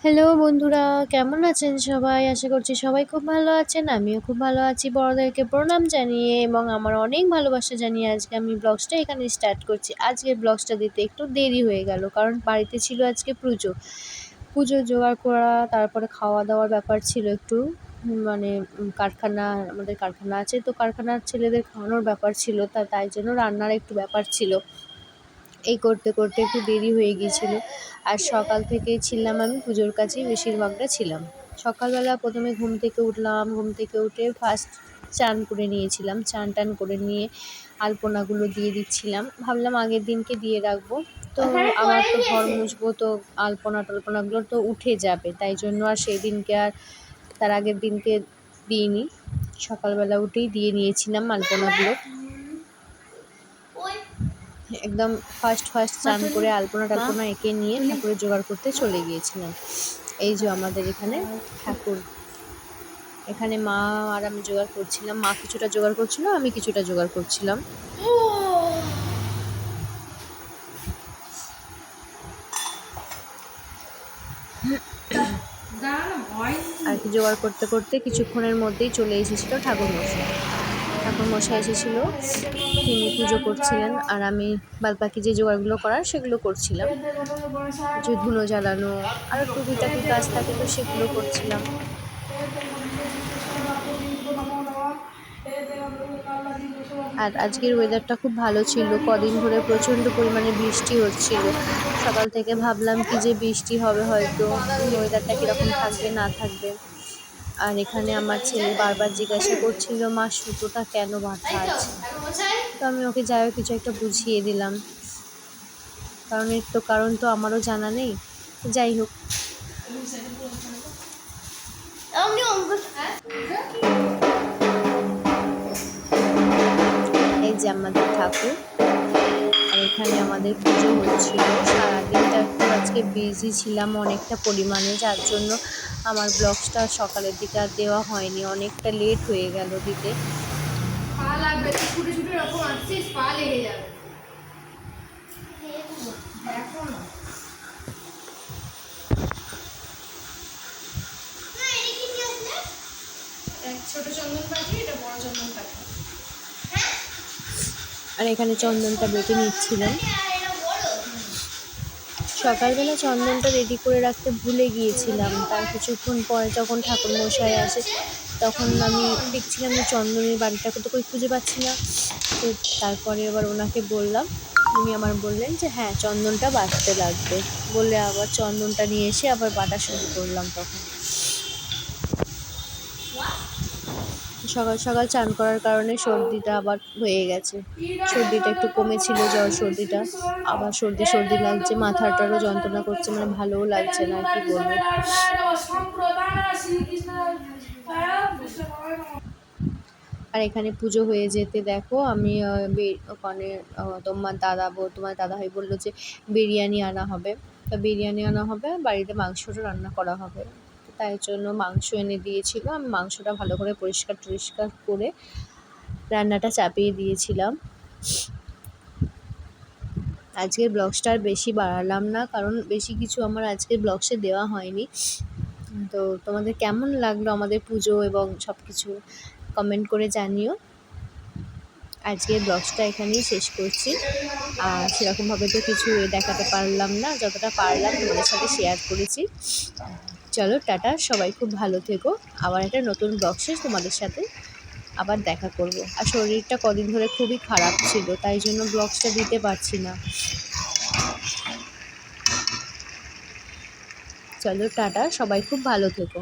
Hello বন্ধুরা, কেমন আছেন সবাই? আশা করছি সবাই খুব ভালো আছেন। আমিও খুব ভালো আছি। বড়দেরকে প্রণাম জানিয়ে এবং আমার অনেক ভালোবাসা জানিয়ে আজকে আমি ব্লগসটা এখানে স্টার্ট করছি। আজকের ব্লগসটা দিতে একটু দেরি হয়ে গেল, কারণ বাড়িতে ছিল আজকে পুজো। পুজো জোগাড় করা, তারপরে খাওয়া দাওয়ার ব্যাপার ছিল একটু। মানে আমাদের কারখানা আছে, তো কারখানার ছেলেদের খাওয়ানোর ব্যাপার ছিল, তাই জন্য রান্নার একটু ব্যাপার ছিল। এই করতে করতে একটু দেরি হয়ে গিয়েছিল। আর সকাল থেকেই ছিলাম আমি পুজোর কাছেই বেশিরভাগটা ছিলাম। সকালবেলা প্রথমে ঘুম থেকে উঠলাম, ঘুম থেকে উঠে ফার্স্ট চান করে নিয়েছিলাম। চান টান করে নিয়ে আলপনাগুলো দিয়ে দিচ্ছিলাম, ভাবলাম আগের দিনকে দিয়ে রাখবো। তো আমার তো ঘর মুছবো, তো আলপনা টালপনাগুলো তো উঠে যাবে, তাই জন্য আর সেই দিনকে আর তার আগের দিনকে দিইনি। সকালবেলা উঠেই দিয়ে নিয়েছিলাম আলপনাগুলো। একদম ফার্স্ট চান করে আলপনা টালপনা এঁকে নিয়ে ঠাকুরের জোগাড় করতে চলে গিয়েছিলাম। এই যে আমাদের এখানে ঠাকুর, এখানে মা আর আমি জোগাড় করছিলাম। মা কিছুটা জোগাড় করছিল, আমি কিছুটা জোগাড় করছিলাম। আর কি জোগাড় করতে করতে কিছুক্ষণের মধ্যেই চলে এসেছিল ঠাকুরমশাই এসেছিল। তিনি পুজো করছিলেন আর আমি বাদবাকি যে জোগাড়গুলো করার সেগুলো করছিলাম। যে ধুনো জ্বালানো আর টুকিটাকি কাজ থাকে, তো সেগুলো করছিলাম। আর আজকের ওয়েদারটা খুব ভালো ছিল। কদিন ধরে প্রচণ্ড পরিমাণে বৃষ্টি হচ্ছিল। সকাল থেকে ভাবলাম কি যে বৃষ্টি হবে, হয়তো ওয়েদারটা কীরকম থাকবে না থাকবে। আর এখানে আমার ছেলে বারবার জিজ্ঞাসা করছিল, মা সুতোটা কেন বাঁধা আছে? তো আমি ওকে যাই হোক কিছু একটা বুঝিয়ে দিলাম, কারণ এর তো কারণ তো আমারও জানা নেই। যাই হোক, এই যে আমাদের ঠাকুর, আর এখানে আমাদের পুজো হচ্ছিল। সারাদিনটা একটু আজকে বিজি ছিলাম অনেকটা পরিমাণে, যার জন্য আমার ব্লগসটা সকালের দিকে আর দেওয়া হয়নি, অনেকটা লেট হয়ে গেল দিতে। ছোট চন্দন পাখি, এটা বড় চন্দন পাখি। আর এখানে চন্দনটা বেটে নিচ্ছিলাম। সকালবেলা চন্দনটা রেডি করে রাখতে ভুলে গিয়েছিলাম। তার কিছুক্ষণ পরে যখন ঠাকুরমশাই আসে, তখন আমি দেখছিলাম যে চন্দনের বাড়িটা তো কই খুঁজে পাচ্ছি না। তো তারপরে আবার ওনাকে বললাম, উনি আমার বললেন যে হ্যাঁ চন্দনটা বাটতে লাগবে, বলে আবার চন্দনটা নিয়ে এসে আবার বাটা শুরু করলাম। তখন সকাল সকাল চান করার কারণে সর্দিটা আবার হয়ে গেছে। সর্দিটা একটু কমেছিল, জ্বর সর্দিটা, আবার সর্দি লাগছে, মাথাটারও যন্ত্রণা করছে, মানে ভালোও লাগছে না, আর কি বলবো। আর এখানে পুজো হয়ে যেতে দেখো আমি ওখানে তোমার দাদাভাই বললো যে বিরিয়ানি আনা হবে। তা বিরিয়ানি আনা হবে, বাড়িতে মাংসটা রান্না করা হবে। তাই জন্য মাংস এনে দিয়েছিল, আমি মাংসটা ভালো করে পরিষ্কার করে রান্নাটা চাপিয়ে দিয়েছিলাম। আজকের ব্লগসটা আর বেশি বাড়ালাম না, কারণ বেশি কিছু আমার আজকের ব্লগসে দেওয়া হয়নি। তো তোমাদের কেমন লাগলো আমাদের পুজো এবং সব কিছু কমেন্ট করে জানিও। আজকের ব্লগসটা এখানেই শেষ করছি। আর সেরকমভাবে তো কিছু দেখাতে পারলাম না, যতটা পারলাম তোমাদের সাথে শেয়ার করেছি। চলো টাটা, সবাই খুব ভালো থেকো। আবার একটা নতুন ব্লগসে তোমাদের সাথে আবার দেখা করব। আর শরীরটা কদিন ধরে খুবই খারাপ ছিল, তাই জন্য ব্লগসটা দিতে পারছি না। চলো টাটা, সবাই খুব ভালো থেকো।